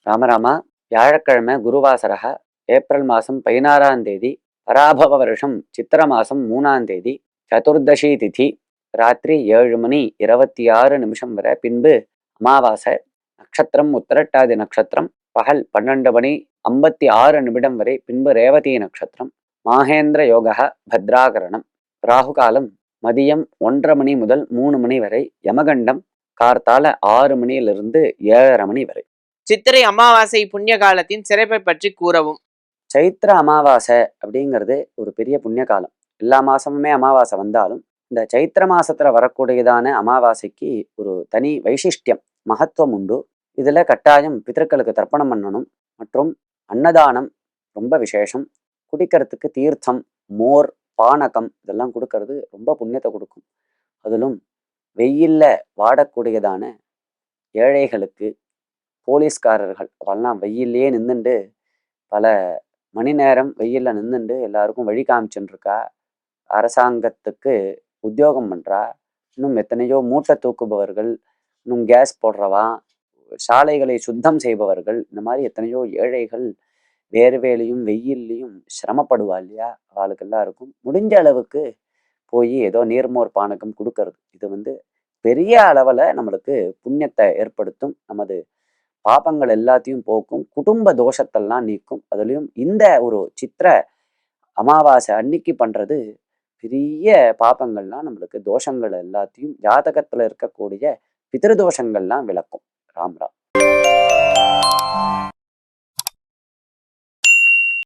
ராமராமா, வியாழக்கிழமை குருவாசரக, ஏப்ரல் மாதம் 16ஆம் தேதி, பராபவ வருஷம் சித்திர மாதம் 3ஆம் தேதி, சதுர்தசி திதி, ராத்திரி 7 மணி 26 நிமிஷம் வரை, பின்பு அமாவாசை. நட்சத்திரம் உத்திரட்டாதி நட்சத்திரம், பகல் 12 மணி 56 நிமிடம் வரை, பின்பு ரேவதி நட்சத்திரம். மாகேந்திர யோக பத்ராகரணம். ராகுகாலம் மதியம் 1:30 மணி முதல் 3 மணி வரை. யமகண்டம் கார்த்தால 6 மணியிலிருந்து 7:30 மணி வரை. சித்திரை அமாவாசை புண்ணிய காலத்தின் சிறப்பை பற்றி கூறவும். சைத்திர அமாவாசை அப்படிங்கிறது ஒரு பெரிய புண்ணிய காலம். எல்லா மாசமுமே அமாவாசை வந்தாலும் இந்த சைத்திர மாசத்துல வரக்கூடியதான அமாவாசைக்கு ஒரு தனி வைசிஷ்டியம், மகத்துவம் உண்டு. இதுல கட்டாயம் பிதர்களுக்கு தர்ப்பணம் பண்ணணும். மற்றும் அன்னதானம் ரொம்ப விசேஷம். குடிக்கிறதுக்கு தீர்த்தம், மோர், பானகம் இதெல்லாம் கொடுக்கறது ரொம்ப புண்ணியத்தை கொடுக்கும். அதிலும் வெயில்ல வாடக்கூடியதான ஏழைகளுக்கு, போலீஸ்காரர்கள் அவெல்லாம் வெயிலே நின்றுண்டு பல மணி நேரம் வெயில்ல நின்றுண்டு எல்லாருக்கும் வழி காமிச்சுருக்கா. அரசாங்கத்துக்கு உத்தியோகம் பண்றா. இன்னும் எத்தனையோ மூட்டை தூக்குபவர்கள், இன்னும் கேஸ் போடுறவா, சாலைகளை சுத்தம் செய்பவர்கள், இந்த மாதிரி எத்தனையோ ஏழைகள் வேர்வேலையும் வெயில்லையும் சிரமப்படுவா இல்லையா. அவளுக்கு எல்லாருக்கும் முடிஞ்ச அளவுக்கு போய் ஏதோ நீர்மோர் பானகம் கொடுக்கறது. இது பெரிய அளவில் நம்மளுக்கு புண்ணியத்தை ஏற்படுத்தும். நமது பாபங்கள் எல்லாத்தையும் போக்கும். குடும்ப தோஷத்தெல்லாம் நீக்கும். அதுலேயும் இந்த ஒரு சித்திர அமாவாசை அன்னைக்கு பண்றது பெரிய பாபங்கள்லாம் நம்மளுக்கு தோஷங்கள் எல்லாத்தையும், ஜாதகத்துல இருக்கக்கூடிய பிதிருதோஷங்கள்லாம் விளக்கும். ராம் ராம்.